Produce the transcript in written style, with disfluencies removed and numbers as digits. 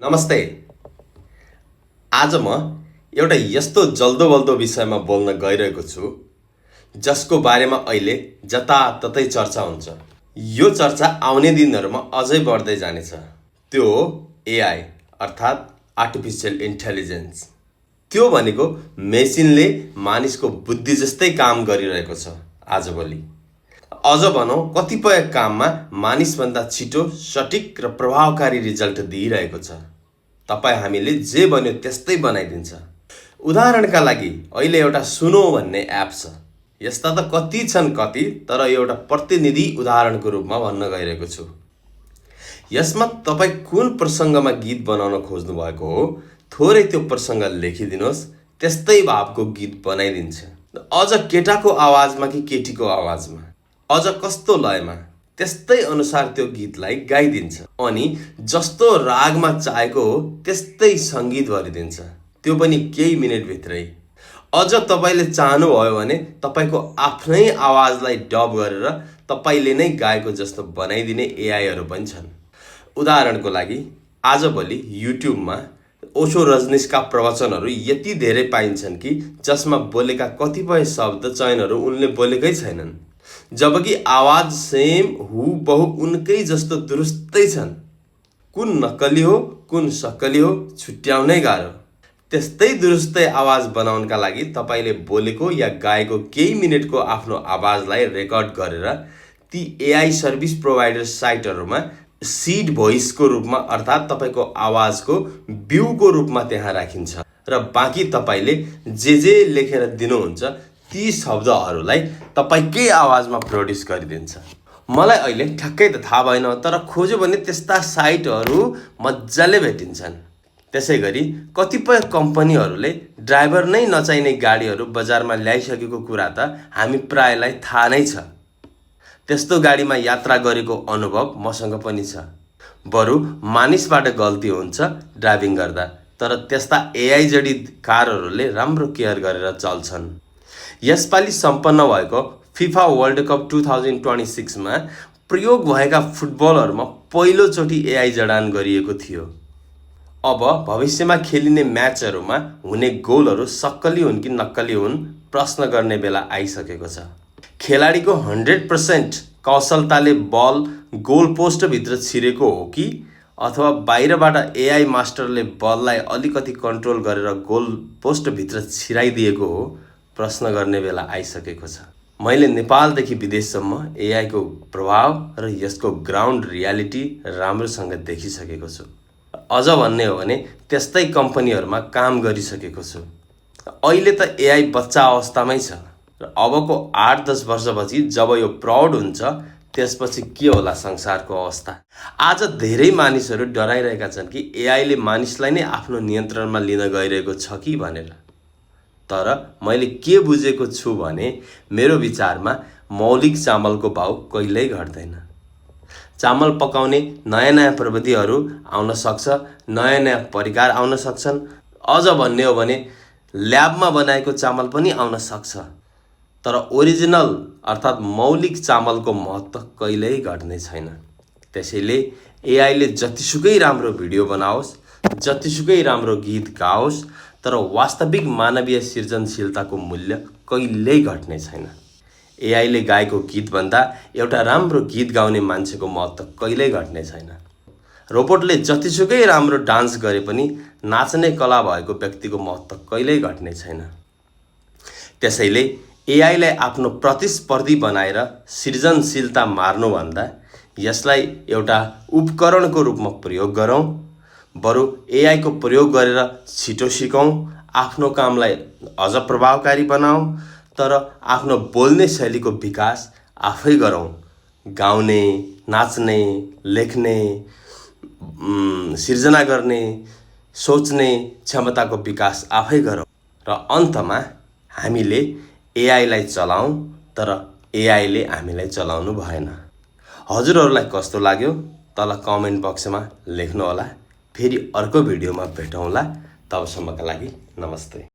नमस्ते। आज म एउटा यस्तो जल्दोबल्दो विषयमा बोल्न गइरहेको छु जसको बारेमा अहिले जताततै चर्चा हुन्छ। यो चर्चा आउने दिनहरूमा अझै बढ्दै जानेछ। त्यो हो एआई अर्थात् आर्टिफिसियल इन्टेलिजेन्स। त्यो भनेको मेसिनले मानिसको बुद्धि जस्तै काम गरिरहेको छ आजभोलि। अझ भनौँ कतिपय काममा मानिसभन्दा छिटो, सटिक र प्रभावकारी रिजल्ट दिइरहेको छ। तपाईँ हामीले जे भन्यो त्यस्तै बनाइदिन्छ। उदाहरणका लागि अहिले एउटा सुनो भन्ने एप छ। यस्ता त कति छन् कति, तर एउटा प्रतिनिधि उदाहरणको रूपमा भन्न गइरहेको छु। यसमा तपाईँ कुन प्रसङ्गमा गीत बनाउन खोज्नु भएको हो, थोरै त्यो प्रसङ्ग लेखिदिनुहोस्, त्यस्तै भावको गीत बनाइदिन्छ। अझ केटाको आवाजमा कि केटीको आवाजमा, अझ कस्तो लयमा, त्यस्तै अनुसार त्यो गीतलाई गाइदिन्छ। अनि जस्तो रागमा चाहेको हो त्यस्तै सङ्गीत भरिदिन्छ, त्यो पनि केही मिनेटभित्रै। अझ तपाईँले चाहनुभयो भने तपाईँको आफ्नै आवाजलाई डब गरेर तपाईँले नै गाएको जस्तो बनाइदिने एआईहरू पनि छन्। उदाहरणको लागि आजभोलि युट्युबमा ओशो रजनीशका प्रवचनहरू यति धेरै पाइन्छन् कि जसमा बोलेका कतिपय शब्द चयनहरू उनले बोलेकै छैनन्, जबकि आवाज सेम हुबहु उनकै जस्तो दुरुस्तै छन्। कुन नक्कली हो कुन सक्कली हो छुट्याउनै गाह्रो। त्यस्तै दुरुस्तै आवाज बनाउनका लागि तपाईँले बोलेको या गाएको केही मिनेटको आफ्नो आवाजलाई रेकर्ड गरेर ती एआई सर्भिस प्रोभाइडर साइटहरूमा सीड भोइसको रूपमा अर्थात् तपाईँको आवाजको ब्यूको रूपमा त्यहाँ राखिन्छ र बाँकी तपाईँले जे लेखेर दिनुहुन्छ ती शब्दहरूलाई तपाईँकै आवाजमा प्रोड्युस गरिदिन्छ। मलाई अहिले ठ्याक्कै त थाहा भएन, तर खोज्यो भने त्यस्ता साइटहरू मजाले भेटिन्छन्। त्यसै गरी कतिपय कम्पनीहरूले ड्राइभर नै नचाहिने गाडीहरू बजारमा ल्याइसकेको कुरा त हामी प्रायलाई थाहा नै छ। त्यस्तो गाडीमा यात्रा गरेको अनुभव मसँग पनि छ। बरु मानिसबाट गल्ती हुन्छ ड्राइभिङ गर्दा, तर त्यस्ता एआई जडित कारहरूले राम्रो केयर गरेर चल्छन्। यसपालि सम्पन्न भएको फिफा वर्ल्ड कप 2026मा प्रयोग भएका फुटबलहरूमा पहिलोचोटि एआई जडान गरिएको थियो। अब भविष्यमा खेलिने म्याचहरूमा हुने गोलहरू सक्कली हुन् कि नक्कली हुन् प्रश्न गर्ने बेला आइसकेको छ। खेलाडीको 100% कौशलताले बल गोल पोस्टभित्र छिरेको हो कि अथवा बाहिरबाट एआई मास्टरले बललाई अलिकति कन्ट्रोल गरेर गोल पोस्टभित्र छिराइदिएको हो प्रश्न गर्ने बेला आइसकेको छ। मैले नेपालदेखि विदेशसम्म एआईको प्रभाव र यसको ग्राउन्ड रियालिटी राम्रोसँग देखिसकेको छु। अझ भन्ने हो भने त्यस्तै कम्पनीहरूमा काम गरिसकेको छु। अहिले त एआई बच्चा अवस्थामै छ र अबको 8-10 वर्षपछि जब यो प्रौढ हुन्छ त्यसपछि के होला संसारको अवस्था। आज धेरै मानिसहरू डराइरहेका छन् कि एआईले मानिसलाई नै आफ्नो नियन्त्रणमा लिन गइरहेको छ कि भनेर। तर मैले के बुझेको छु भने मेरो विचारमा मौलिक चामलको भाउ कहिल्यै घट्दैन। चामल पकाउने नयाँ प्रविधिहरू आउन सक्छ, नयाँ परिकार आउन सक्छन्। अझ भन्ने हो भने ल्याबमा बनाएको चामल पनि आउन सक्छ, तर ओरिजिनल अर्थात् मौलिक चामलको महत्त्व कहिल्यै घट्ने छैन। त्यसैले एआईले जतिसुकै राम्रो भिडियो बनाओस्, जतिसुकै राम्रो गीत गाओस्, तर वास्तविक मानवीय सृजनशीलताको मूल्य कहिल्यै घट्ने छैन। एआईले गाएको गीतभन्दा एउटा राम्रो गीत गाउने मान्छेको महत्त्व कहिल्यै घट्ने छैन। रोबोटले जतिसुकै राम्रो डान्स गरे पनि नाच्ने कला भएको व्यक्तिको महत्त्व कहिल्यै घट्ने छैन। त्यसैले एआईलाई आफ्नो प्रतिस्पर्धी बनाएर सृजनशीलता मार्नुभन्दा यसलाई एउटा उपकरणको रूपमा प्रयोग गरौँ। बरु एआईको प्रयोग गरेर छिटो सिकौँ, आफ्नो कामलाई अझ प्रभावकारी बनाऊ, तर आफ्नो बोल्ने शैलीको विकास आफै गरौँ। गाउने, नाच्ने, लेख्ने, सिर्जना गर्ने, सोच्ने क्षमताको विकास आफै गरौँ र अन्तमा हामीले एआईलाई चलाऊँ, तर एआईले हामीलाई चलाउनु भएन। हजुरहरूलाई कस्तो लाग्यो तल कमेन्ट बक्समा लेख्नुहोला। फेरि अर्को भिडियोमा भेटौँला। तबसम्मका लागि नमस्ते।